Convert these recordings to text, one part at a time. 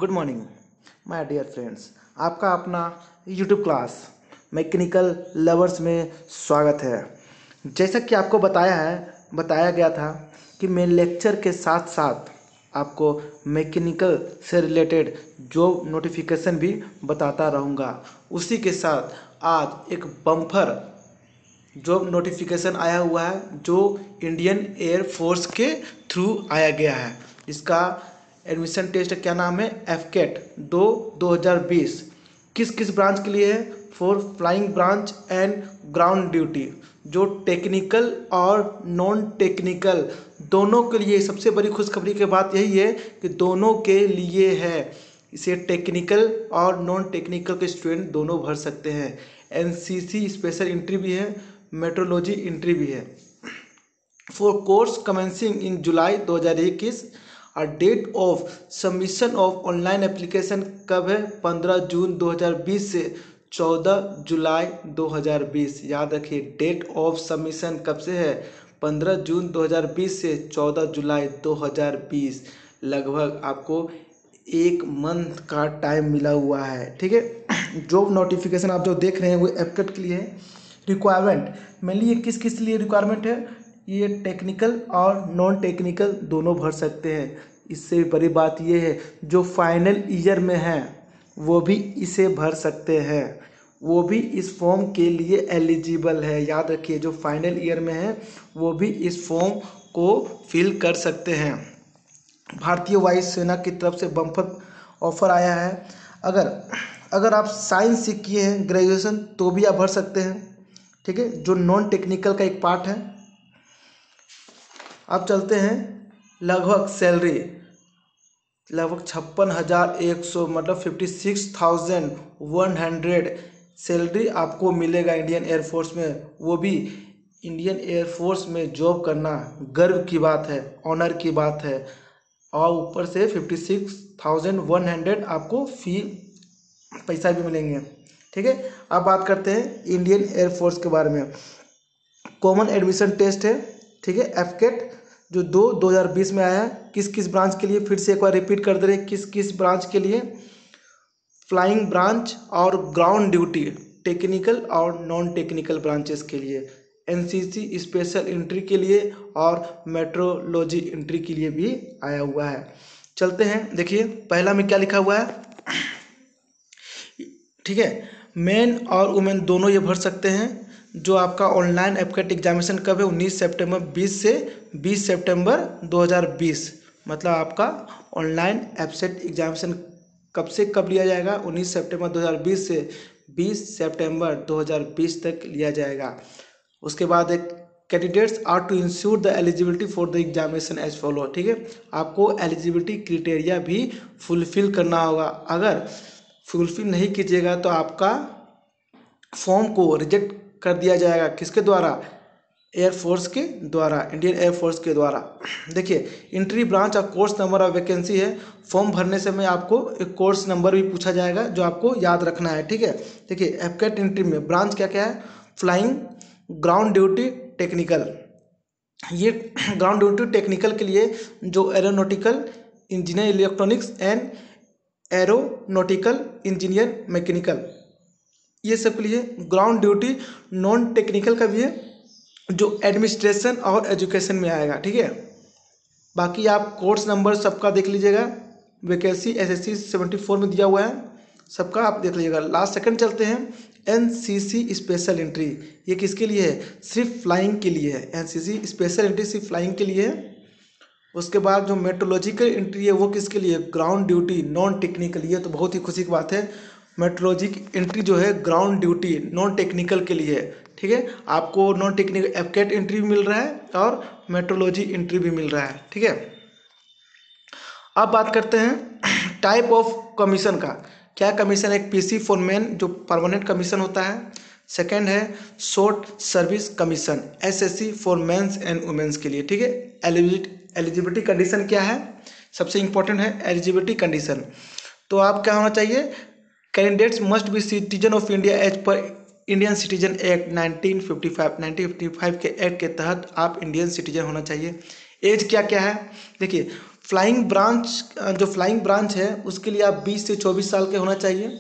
Good morning my dear friends. आपका अपना YouTube class mechanical lovers में स्वागत है। जैसा कि आपको बताया गया था कि मैं लेक्चर के साथ साथ आपको मैकेनिकल से रिलेटेड जॉब नोटिफिकेशन भी बताता रहूँगा। उसी के साथ आज एक बम्पर जॉब नोटिफिकेशन आया हुआ है जो इंडियन एयर फोर्स के थ्रू आया गया है। इसका एडमिशन टेस्ट क्या नाम है, एफकेट 2020 किस किस ब्रांच के लिए है, for flying branch and ground duty, जो टेक्निकल और नॉन टेक्निकल दोनों के लिए। सबसे बड़ी खुशखबरी की बात यही है कि दोनों के लिए है। इसे टेक्निकल और नॉन टेक्निकल के स्टूडेंट दोनों भर सकते हैं। एनसीसी स्पेशल एंट्री भी है, मेट्रोलॉजी एंट्री भी है। For course commencing in July 2021 और date of submission of online application कब है, 15 जून 2020 से 14 जुलाई 2020। याद रखिए डेट ऑफ सबमिशन कब से है, 15 जून 2020 से 14 जुलाई 2020। लगभग आपको एक मंथ का टाइम मिला हुआ है। ठीक है, जॉब नोटिफिकेशन आप जो देख रहे हैं वो एफकेट के लिए है। रिक्वायरमेंट मेनली ये किस किस लिए रिक्वायरमेंट है, ये टेक्निकल और नॉन टेक्निकल दोनों भर सकते हैं। इससे बड़ी बात ये है जो फाइनल ईयर में है वो भी इसे भर सकते हैं, वो भी इस फॉर्म के लिए एलिजिबल है। याद रखिए जो फाइनल ईयर में है वो भी इस फॉर्म को फिल कर सकते हैं। भारतीय वायु सेना की तरफ से बम्पर ऑफर आया है। अगर आप साइंस से किए हैं ग्रेजुएशन तो भी आप भर सकते हैं। ठीक है, जो नॉन टेक्निकल का एक पार्ट है। अब चलते हैं लगभग सैलरी लगभग 56,100 मतलब 56,100 सैलरी आपको मिलेगा इंडियन एयरफोर्स में। वो भी इंडियन एयरफोर्स में जॉब करना गर्व की बात है, ऑनर की बात है। और ऊपर से 56,100 आपको फी पैसा भी मिलेंगे। ठीक है, अब बात करते हैं इंडियन एयरफोर्स के बारे में। कॉमन एडमिशन टेस्ट है, ठीक है, एफकेट जो 2020 में आया है। किस किस ब्रांच के लिए, फिर से एक बार रिपीट कर दे रहे, किस किस ब्रांच के लिए, फ्लाइंग ब्रांच और ग्राउंड ड्यूटी, टेक्निकल और नॉन टेक्निकल ब्रांचेस के लिए, एनसीसी स्पेशल एंट्री के लिए और मेट्रोलॉजी एंट्री के लिए भी आया हुआ है। चलते हैं, देखिए पहला में क्या लिखा हुआ है। ठीक है, मेन और वुमेन दोनों ये भर सकते हैं। जो आपका ऑनलाइन एफकेट एग्जामिनेशन कब है, 19 सितंबर 20 से 20 सितंबर 2020। मतलब आपका ऑनलाइन एफसेट एग्जामिनेशन कब से कब लिया जाएगा, 19 सितंबर 2020 से 20 सितंबर 2020 तक लिया जाएगा। उसके बाद एक candidates are to ensure the eligibility for the examination as follow. ठीक है, आपको एलिजिबिलिटी क्राइटेरिया भी फुलफिल करना होगा। अगर फुलफिल नहीं कीजिएगा तो आपका फॉर्म को रिजेक्ट कर दिया जाएगा। किसके द्वारा, एयरफोर्स के द्वारा, इंडियन एयरफोर्स के द्वारा। देखिए एंट्री ब्रांच और कोर्स नंबर ऑफ वैकेंसी है। फॉर्म भरने समय आपको एक कोर्स नंबर भी पूछा जाएगा जो आपको याद रखना है। ठीक है, देखिए एफकेट एंट्री में ब्रांच क्या क्या है, फ्लाइंग, ग्राउंड ड्यूटी, टेक्निकल। ये ग्राउंड ड्यूटी टेक्निकल के लिए जो aeronautical engineer electronics and aeronautical engineer mechanical, ये सब के लिए। ग्राउंड ड्यूटी नॉन टेक्निकल का भी है जो एडमिनिस्ट्रेशन और एजुकेशन में आएगा। ठीक है, बाकी आप कोर्स नंबर सबका देख लीजिएगा। वैकेंसी एसएससी 74 में दिया हुआ है, सबका आप देख लीजिएगा। लास्ट सेकंड चलते हैं, एनसीसी स्पेशल एंट्री। ये किसके लिए है, सिर्फ फ्लाइंग के लिए है। एनसीसी स्पेशल एंट्री सिर्फ फ्लाइंग के लिए है। उसके बाद जो मेट्रोलॉजिकल एंट्री है वो किसके लिए, ग्राउंड ड्यूटी नॉन टेक्निकल। ये तो बहुत ही खुशी की बात है, मेट्रोलॉजिक एंट्री जो है ग्राउंड ड्यूटी नॉन टेक्निकल के लिए है। ठीक है, आपको नॉन टेक्निकल एफकेट एंट्री भी मिल रहा है और मेट्रोलॉजी एंट्री भी मिल रहा है। ठीक है, अब बात करते हैं टाइप ऑफ कमीशन का। क्या कमीशन है, एक पीसी फॉरमैन जो परमानेंट कमीशन होता है। सेकंड है short service commission, SSC for mens and womens के लिए। ठीक है, एलिजिबिलिटी कंडीशन क्या है, सबसे इंपॉर्टेंट है एलिजिबिलिटी कंडीशन। तो आप क्या होना चाहिए, candidates must be citizen of India as per Indian citizen act 1955 के एक्ट के तहत आप इंडियन सिटीजन होना चाहिए। एज क्या क्या है, देखिए फ्लाइंग ब्रांच, जो फ्लाइंग ब्रांच है उसके लिए आप 20 से 24 साल के होना चाहिए,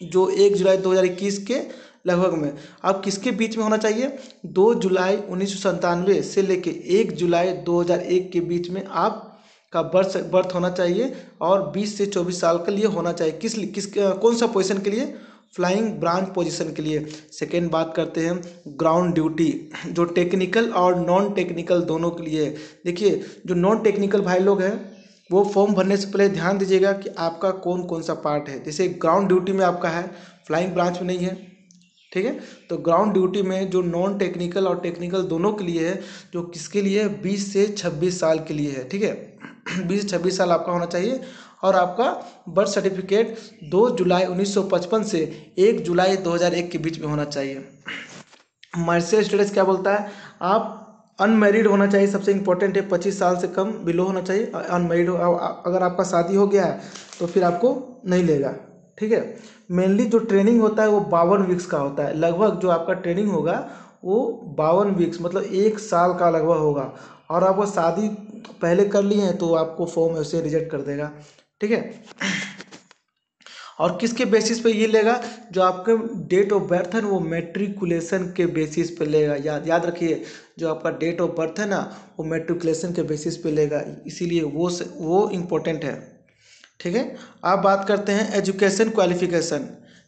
जो 1 जुलाई 2021 के लगभग में। आप किसके बीच में होना चाहिए? 2 जुलाई 1997 से लेके 1 जुलाई 2001 के बीच में आपका बर्थ होना चाहिए, और 20 से 24 साल के लिए होना चाहिए। किस कौन सा पोजीशन के लिए? फ्लाइंग ब्रांच पोजीशन के लिए। सेकेंड बात करते हैं ग्राउंड ड्यूटी, जो टेक्निकल और नॉन टेक्निकल दोनों के लिए है। देखिए, जो नॉन टेक्निकल भाई लोग हैं वो फॉर्म भरने से पहले ध्यान दीजिएगा कि आपका कौन कौन सा पार्ट है। जैसे ग्राउंड ड्यूटी में आपका है, फ्लाइंग ब्रांच में नहीं है, ठीक है। तो ग्राउंड ड्यूटी में जो नॉन टेक्निकल और टेक्निकल दोनों के लिए है, जो किसके लिए? 20 से 26 साल के लिए है, ठीक है। 20 से 26 साल आपका होना चाहिए, और आपका बर्थ सर्टिफिकेट 2 जुलाई 1955 से 1 जुलाई 2001 के बीच में होना चाहिए। मैरिटल स्टेटस क्या बोलता है? आप अनमैरिड होना चाहिए, सबसे इंपॉर्टेंट है, 25 साल से कम बिलो होना चाहिए। अनमैरिड हो, अगर आपका शादी हो गया है तो फिर आपको नहीं लेगा, ठीक है। मेनली जो ट्रेनिंग होता है वो 52 वीक्स का होता है, लगभग जो आपका ट्रेनिंग होगा वो 52 वीक्स मतलब 1 साल का लगभग होगा। और आपको शादी पहले कर लिए हैं तो आपको फॉर्म ऐसे रिजेक्ट कर देगा, ठीक है। और किसके बेसिस पे ये लेगा? जो आपके डेट ऑफ बर्थ है ना वो मैट्रिकुलेशन के बेसिस पे लेगा। याद रखिए, जो आपका डेट ऑफ बर्थ है ना वो मैट्रिकुलेशन के बेसिस पे लेगा, इसीलिए वो इम्पोर्टेंट है, ठीक है। आप बात करते हैं एजुकेशन क्वालिफिकेशन।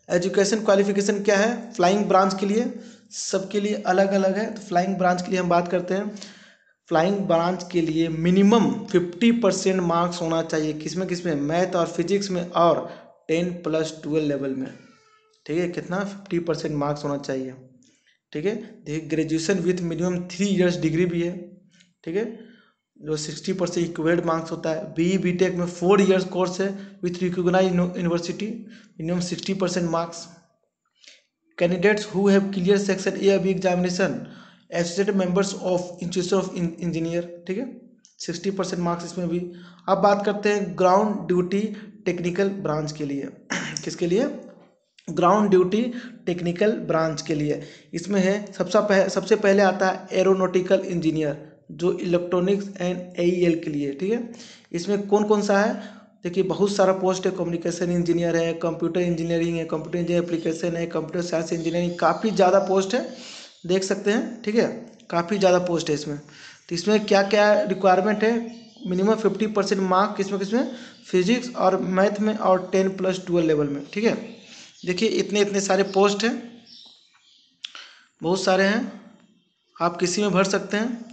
एजुकेशन क्वालिफिकेशन क्या है? फ्लाइंग ब्रांच के लिए सबके लिए अलग अलग है। तो फ्लाइंग ब्रांच के लिए हम बात करते हैं, फ्लाइंग ब्रांच के लिए मिनिमम 50% मार्क्स होना चाहिए। किसमें किसमें? मैथ और फिजिक्स में, और 10+12 लेवल में, ठीक है। कितना? 50% मार्क्स होना चाहिए, ठीक है। देखिए, graduation with minimum 3 years degree भी है, ठीक है, जो 60% इक्वेड मार्क्स होता है। बी टेक में 4 इयर्स कोर्स है with recognise university, minimum 60% marks. Candidates who have clear section A अभी examination, associated members of institute of engineer, ठीक है, 60% मार्क्स इसमें भी। अब बात करते हैं ग्राउंड ड्यूटी टेक्निकल ब्रांच के लिए। किसके लिए? ग्राउंड ड्यूटी टेक्निकल ब्रांच के लिए। इसमें है सबसे पहले आता है एरोनॉटिकल इंजीनियर, जो इलेक्ट्रॉनिक्स एंड एईएल के लिए, ठीक है। इसमें कौन कौन सा है? देखिए, बहुत सारा पोस्ट है। कम्युनिकेशन इंजीनियर है, कंप्यूटर इंजीनियरिंग है, कंप्यूटर इंजीनियर एप्लीकेशन है, कंप्यूटर साइंस इंजीनियरिंग, काफ़ी ज़्यादा पोस्ट है, देख सकते हैं, ठीक है। काफ़ी ज़्यादा पोस्ट है इसमें। तो इसमें क्या क्या रिक्वायरमेंट है? मिनिमम 50% मार्क किसमें किसमें? फिजिक्स और मैथ में, और 10+12 लेवल में, ठीक है। देखिए, इतने इतने सारे पोस्ट हैं, बहुत सारे हैं, आप किसी में भर सकते हैं।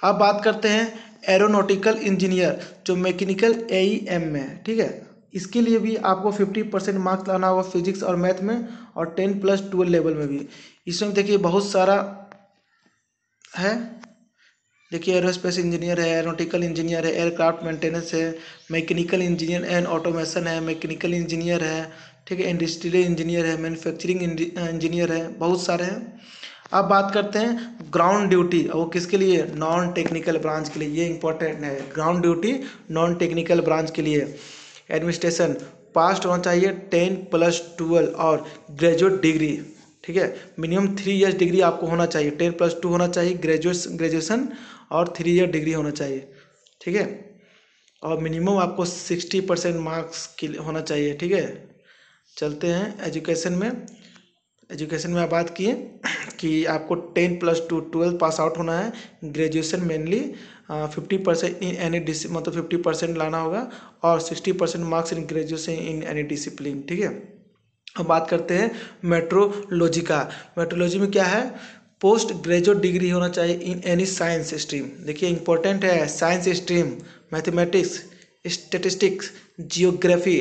अब बात करते हैं एरोनॉटिकल इंजीनियर, जो मैकेनिकल एईएम में है, ठीक है। इसके लिए भी आपको 50% मार्क्स लाना होगा फिजिक्स और मैथ में, और 10+12 लेवल में भी। इसमें देखिए बहुत सारा है। देखिए, एरोस्पेस इंजीनियर है, एरोनॉटिकल इंजीनियर है, एयरक्राफ्ट मेंटेनेंस है, मैकेनिकल इंजीनियर एंड ऑटोमेशन है, मैकेनिकल इंजीनियर है, ठीक है, इंडस्ट्रियल इंजीनियर है, मैन्युफैक्चरिंग इंजीनियर है, बहुत सारे हैं। अब बात करते हैं ग्राउंड ड्यूटी, वो किसके लिए? नॉन टेक्निकल ब्रांच के लिए। ये इंपॉर्टेंट है, ground duty non technical branch के लिए। एडमिनिस्ट्रेशन पास होना चाहिए 10+12 और ग्रेजुएट डिग्री, ठीक है। मिनिमम 3 इयर्स डिग्री आपको होना चाहिए, 10+2 होना चाहिए ग्रेजुएशन, और 3 ईयर डिग्री होना चाहिए, ठीक है। और मिनिमम आपको 60% मार्क्स के होना चाहिए, ठीक है। चलते हैं एजुकेशन में। एजुकेशन में आप बात किए कि आपको 10+2 12 पास आउट होना है। ग्रेजुएशन मेनली 50% इन एनी मतलब 50% लाना होगा, और 60% marks in graduation in any discipline, ठीक है। अब बात करते हैं मेट्रोलॉजी का। मेट्रोलॉजी में क्या है? पोस्ट ग्रेजुएट डिग्री होना चाहिए इन एनी साइंस स्ट्रीम। देखिए, इंपॉर्टेंट है science stream, mathematics, statistics, geography,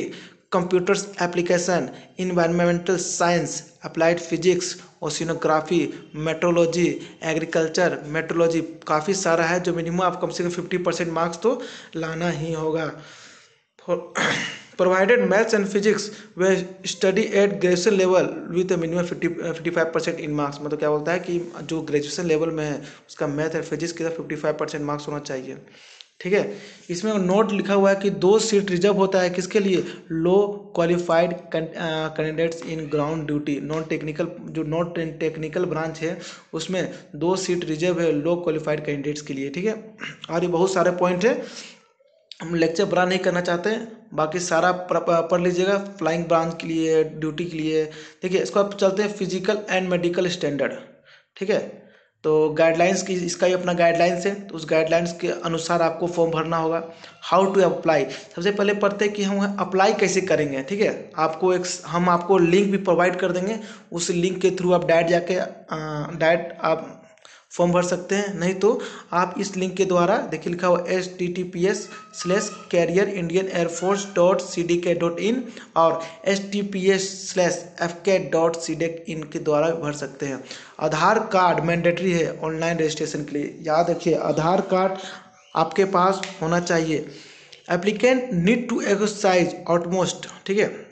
computers application, environmental science, applied physics, oceanography, metrology, agriculture, metrology, काफ़ी सारा है, जो मिनिमम आप कम से कम 50% मार्क्स तो लाना ही होगा। provided maths and physics were study at graduation level with a minimum 55% in marks। मतलब क्या बोलता है कि जो ग्रेजुएशन लेवल में है उसका मैथ और फिजिक्स के साथ 55% मार्क्स होना चाहिए, ठीक है। इसमें नोट लिखा हुआ है कि 2 सीट रिजर्व होता है किसके लिए? Low qualified candidates in ground duty. Non technical branch है उसमें 2 सीट रिजर्व है लो क्वालिफाइड कैंडिडेट्स के लिए, ठीक है। और ये बहुत सारे पॉइंट है, हम लेक्चर बड़ा नहीं करना चाहते हैं, बाकी सारा पढ़ लीजिएगा फ्लाइंग ब्रांच के लिए, ड्यूटी के लिए। देखिए इसको आप चलते हैं फिजिकल एंड मेडिकल स्टैंडर्ड, ठीक है। तो गाइडलाइंस की, इसका ही अपना गाइडलाइंस है, तो उस गाइडलाइंस के अनुसार आपको फॉर्म भरना होगा। हाउ टू अप्लाई, सबसे पहले पढ़ते हैं कि हम अप्लाई कैसे करेंगे, ठीक है। हम आपको लिंक भी प्रोवाइड कर देंगे, उस लिंक के थ्रू आप डायरेक्ट आप फॉर्म भर सकते हैं। नहीं तो आप इस लिंक के द्वारा, देखिए लिखा हुआ https:/careerindianairforce.cdk.in और https:/fcat.cdk.in के द्वारा भर सकते हैं। आधार कार्ड मैंडेटरी है ऑनलाइन रजिस्ट्रेशन के लिए, याद रखिए आधार कार्ड आपके पास होना चाहिए। Applicant need to exercise utmost, ठीक है,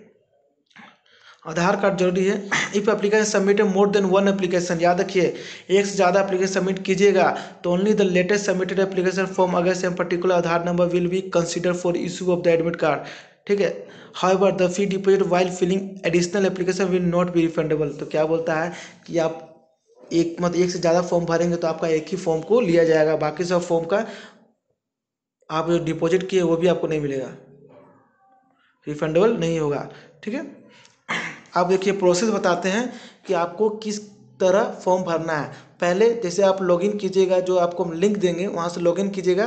आधार कार्ड जरूरी है। If application submitted more than one application, याद रखिए एक से ज़्यादा एप्लीकेशन सबमिट कीजिएगा तो only the latest submitted application form against a particular Aadhaar number will be consider for issue of the admit card, ठीक है। However the fee deposit while filling additional application will not be refundable. तो क्या बोलता है कि आप एक से ज़्यादा फॉर्म भरेंगे तो आपका एक ही फॉर्म को लिया जाएगा, बाकी सब फॉर्म का आप जो डिपॉजिट किए वो भी आपको नहीं मिलेगा, रिफंडेबल नहीं होगा, ठीक है। आप देखिए प्रोसेस बताते हैं कि आपको किस तरह फॉर्म भरना है। पहले जैसे आप लॉगिन कीजिएगा, जो आपको हम लिंक देंगे वहाँ से लॉगिन कीजिएगा,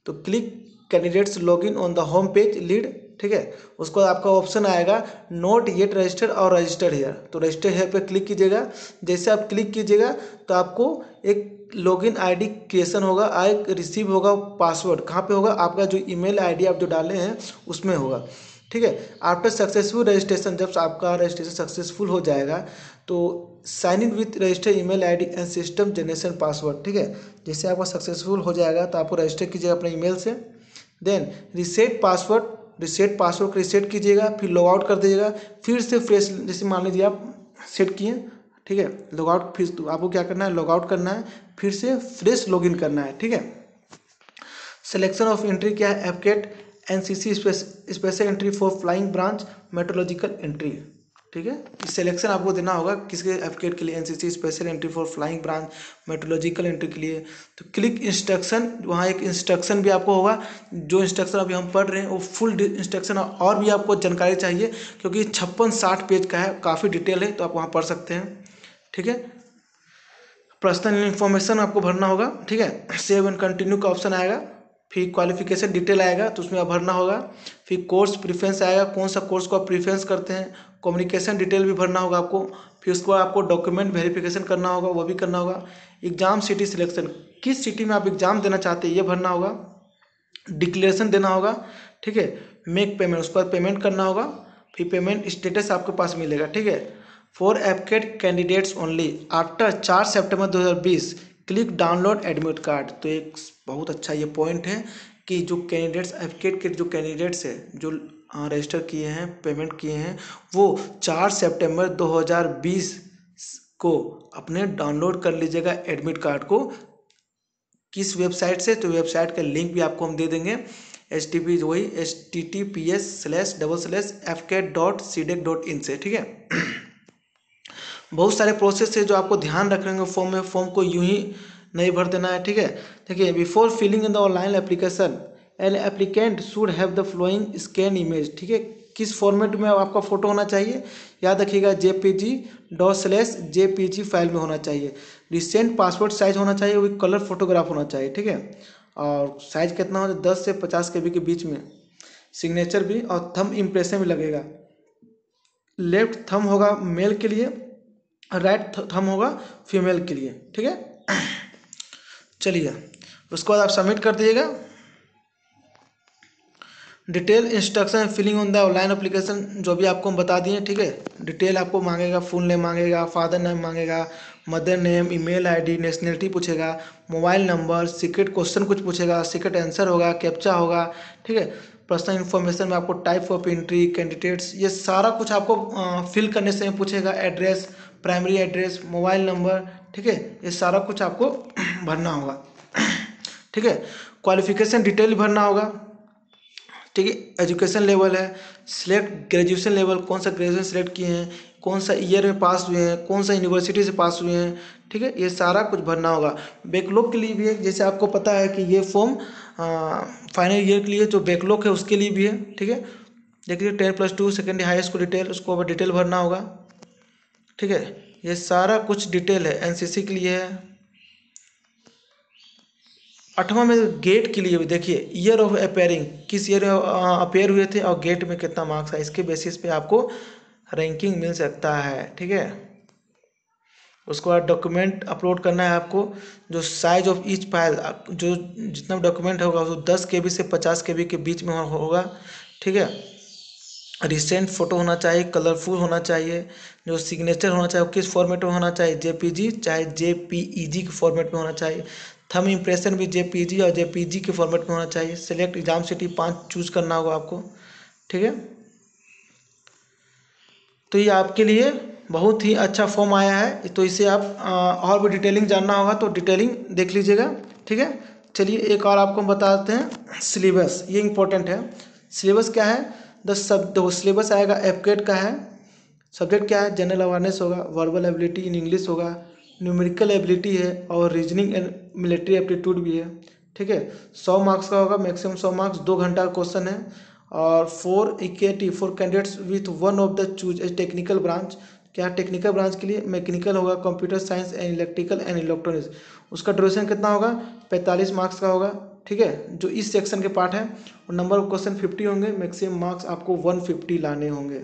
तो click candidates login on the home page lead, ठीक है। उसको आपका ऑप्शन आएगा नॉट येट रजिस्टर और रजिस्टर हेयर, तो रजिस्टर हेयर पे क्लिक कीजिएगा। जैसे आप क्लिक कीजिएगा तो आपको एक लॉगिन आईडी क्रिएशन होगा, एक रिसीव होगा पासवर्ड, कहाँ पे होगा, आपका जो ईमेल आईडी आप जो डाले हैं उसमें होगा, ठीक है। आफ्टर सक्सेसफुल रजिस्ट्रेशन, जब आपका रजिस्ट्रेशन सक्सेसफुल हो जाएगा तो sign in with register email ID and system generation password, ठीक है। जैसे आपका सक्सेसफुल हो जाएगा तो आपको रजिस्टर कीजिएगा अपने ईमेल से, देन रिसेट पासवर्ड को रिसेट कीजिएगा, फिर लॉग आउट कर दीजिएगा, फिर से फ्रेश, जैसे मान लीजिए आप सेट किए, ठीक है, लॉग आउट, फिर तो आपको क्या करना है, लॉग आउट करना है, फिर से फ्रेश लॉगिन करना है, ठीक है। सिलेक्शन ऑफ एंट्री क्या है, AFCAT NCC special entry for flying branch meteorological entry, ठीक है। सिलेक्शन आपको देना होगा किसके, एफकेट के लिए, NCC special entry for flying branch meteorological entry के लिए। तो क्लिक इंस्ट्रक्शन, वहाँ एक इंस्ट्रक्शन भी आपको होगा, जो इंस्ट्रक्शन अभी हम पढ़ रहे हैं वो फुल इंस्ट्रक्शन, और भी आपको जानकारी चाहिए क्योंकि 56-60 पेज का है, काफ़ी डिटेल है, तो आप वहाँ पढ़ सकते हैं, ठीक है। पर्सनल इन्फॉर्मेशन आपको भरना होगा, ठीक है। सेव एंड कंटिन्यू का ऑप्शन आएगा, फिर क्वालिफिकेशन डिटेल आएगा तो उसमें आप भरना होगा, फिर कोर्स प्रीफरेंस आएगा, कौन सा कोर्स को आप प्रीफरेंस करते हैं, कम्युनिकेशन डिटेल भी भरना होगा आपको, फिर उसके बाद आपको डॉक्यूमेंट वेरिफिकेशन करना होगा, वो भी करना होगा। एग्जाम सिटी सिलेक्शन, किस सिटी में आप एग्जाम देना चाहते हैं ये भरना होगा, डिक्लेरेशन देना होगा, ठीक है। मेक पेमेंट, उसके बाद पेमेंट करना होगा, फिर पेमेंट स्टेटस आपके पास मिलेगा, ठीक है। For AFCAT candidates only after 4 September 2020 click download admit card. तो एक बहुत अच्छा ये पॉइंट है कि जो कैंडिडेट्स, एफकेट के जो कैंडिडेट्स हैं जो रजिस्टर किए हैं, पेमेंट किए हैं, वो 4 सितंबर 2020 को अपने डाउनलोड कर लीजिएगा एडमिट कार्ड को। किस वेबसाइट से, तो वेबसाइट का लिंक भी आपको हम दे देंगे, https://fcat.cdek.in से, ठीक है। बहुत सारे प्रोसेस है जो आपको ध्यान रखेंगे फॉर्म में, फॉर्म को यूं ही नहीं भर देना है, ठीक है। देखिए before filling in the online application an applicant should have the following scan image, ठीक है। किस फॉर्मेट में आपका फोटो होना चाहिए, याद रखिएगा jpg./jpg फाइल में होना चाहिए। रिसेंट पासपोर्ट साइज होना चाहिए, वो कलर फोटोग्राफ होना चाहिए, ठीक है। और साइज कितना हो, 10 से 50 KB के बीच में। सिग्नेचर भी और थंब इम्प्रेशन भी लगेगा। लेफ्ट थंब होगा मेल के लिए, राइट थंब होगा फीमेल के लिए, ठीक है। चलिए उसके बाद आप सबमिट कर दीजिएगा। Detail instruction filling on the online application जो भी आपको हम बता दिए, ठीक है। डिटेल आपको मांगेगा, फुल नेम मांगेगा, फादर नेम मांगेगा, mother name, email ID, nationality पूछेगा, मोबाइल नंबर, सीक्रेट क्वेश्चन कुछ पूछेगा, सीक्रेट आंसर होगा, कैप्चा होगा, ठीक है। पर्सनल इन्फॉर्मेशन में आपको टाइप ऑफ एंट्री, कैंडिडेट्स, ये सारा कुछ आपको फिल करने से पूछेगा। Address, primary address, mobile number, ठीक है, ये सारा कुछ आपको भरना होगा, ठीक है। क्वालिफिकेशन डिटेल भरना होगा, ठीक है। एजुकेशन लेवल है, सिलेक्ट ग्रेजुएशन लेवल, कौन सा ग्रेजुएशन सिलेक्ट किए हैं, कौन सा ईयर में पास हुए हैं, कौन सा यूनिवर्सिटी से पास हुए हैं, ठीक है, ये सारा कुछ भरना होगा। बैकलॉग के लिए भी है, जैसे आपको पता है कि ये फॉर्म फाइनल ईयर के लिए जो बैकलॉग है उसके लिए भी है, ठीक है। देखिए 10+2 सेकेंडरी हाई स्कूल डिटेल, उसको अब डिटेल भरना होगा, ठीक है। ये सारा कुछ डिटेल है। एनसीसी के लिए है। 8वां में गेट के लिए भी देखिए, ईयर ऑफ अपेयरिंग, किस ईयर में अपेयर हुए थे और गेट में कितना मार्क्स है, इसके बेसिस पे आपको रैंकिंग मिल सकता है, ठीक है। उसके बाद डॉक्यूमेंट अपलोड करना है आपको। जो साइज ऑफ ईच फाइल, जो जितना डॉक्यूमेंट होगा वो 10 KB से 50 KB के बीच में होगा, ठीक है। रिसेंट फ़ोटो होना चाहिए, कलरफुल होना चाहिए। जो सिग्नेचर होना चाहिए वो किस फॉर्मेट में होना चाहिए, JPG चाहे JPEG के फॉर्मेट में होना चाहिए। थंब इम्प्रेशन भी JPG और JPG के फॉर्मेट में होना चाहिए। सेलेक्ट एग्जाम सिटी 5 चूज करना होगा आपको, ठीक है। तो ये आपके लिए बहुत ही अच्छा फॉर्म आया है, तो इसे आप और भी डिटेलिंग जानना होगा तो डिटेलिंग देख लीजिएगा, ठीक है। चलिए एक और आपको हम बताते हैं सिलेबस, ये इंपॉर्टेंट है। सिलेबस क्या है, सिलेबस आएगा एप्केट का है। सब्जेक्ट क्या है, जनरल अवेयरनेस होगा, वर्बल एबिलिटी इन इंग्लिश होगा, न्यूमेरिकल एबिलिटी है और रीजनिंग एंड मिलिट्री एप्टीट्यूड भी है, ठीक है। 100 मार्क्स का होगा, मैक्सिमम 100 मार्क्स, 2 घंटा का क्वेश्चन है। और 4 candidates with one of the choose a technical branch. क्या टेक्निकल ब्रांच के लिए मैकेनिकल होगा, computer science and electrical and electronics. उसका ड्यूरेशन कितना होगा, 45 मार्क्स का होगा, ठीक है, जो इस सेक्शन के पार्ट है। और नंबर ऑफ क्वेश्चन 50 होंगे, मैक्सिमम मार्क्स आपको 150 लाने होंगे,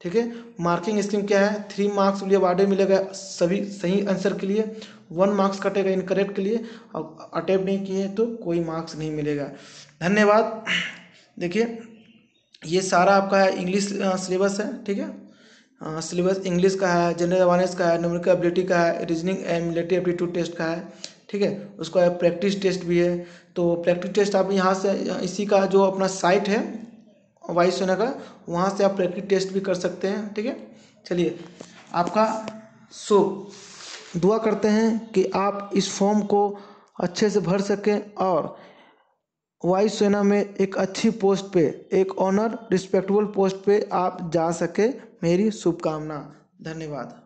ठीक है। मार्किंग स्कीम क्या है, 3 मार्क्स लिए अवार्ड मिलेगा सभी सही आंसर के लिए, 1 मार्क्स कटेगा इनकरेक्ट के लिए, और अटेम्प्ट नहीं किए तो कोई मार्क्स नहीं मिलेगा। धन्यवाद। देखिए ये सारा आपका है इंग्लिश सिलेबस है, ठीक है। सिलेबस इंग्लिश का है, जनरल अवेयरनेस का है, न्यूमेरिकल एबिलिटी का है, reasoning and military aptitude test का है, ठीक है। उसका प्रैक्टिस टेस्ट भी है। तो प्रैक्टिस टेस्ट आप यहाँ से इसी का जो अपना साइट है वायुसेना का, वहाँ से आप प्रैक्टिस टेस्ट भी कर सकते हैं, ठीक है। चलिए आपका दुआ करते हैं कि आप इस फॉर्म को अच्छे से भर सकें और वायुसेना में एक अच्छी पोस्ट पे, एक ऑनर रिस्पेक्टेबल पोस्ट पे आप जा सके। मेरी शुभकामना। धन्यवाद।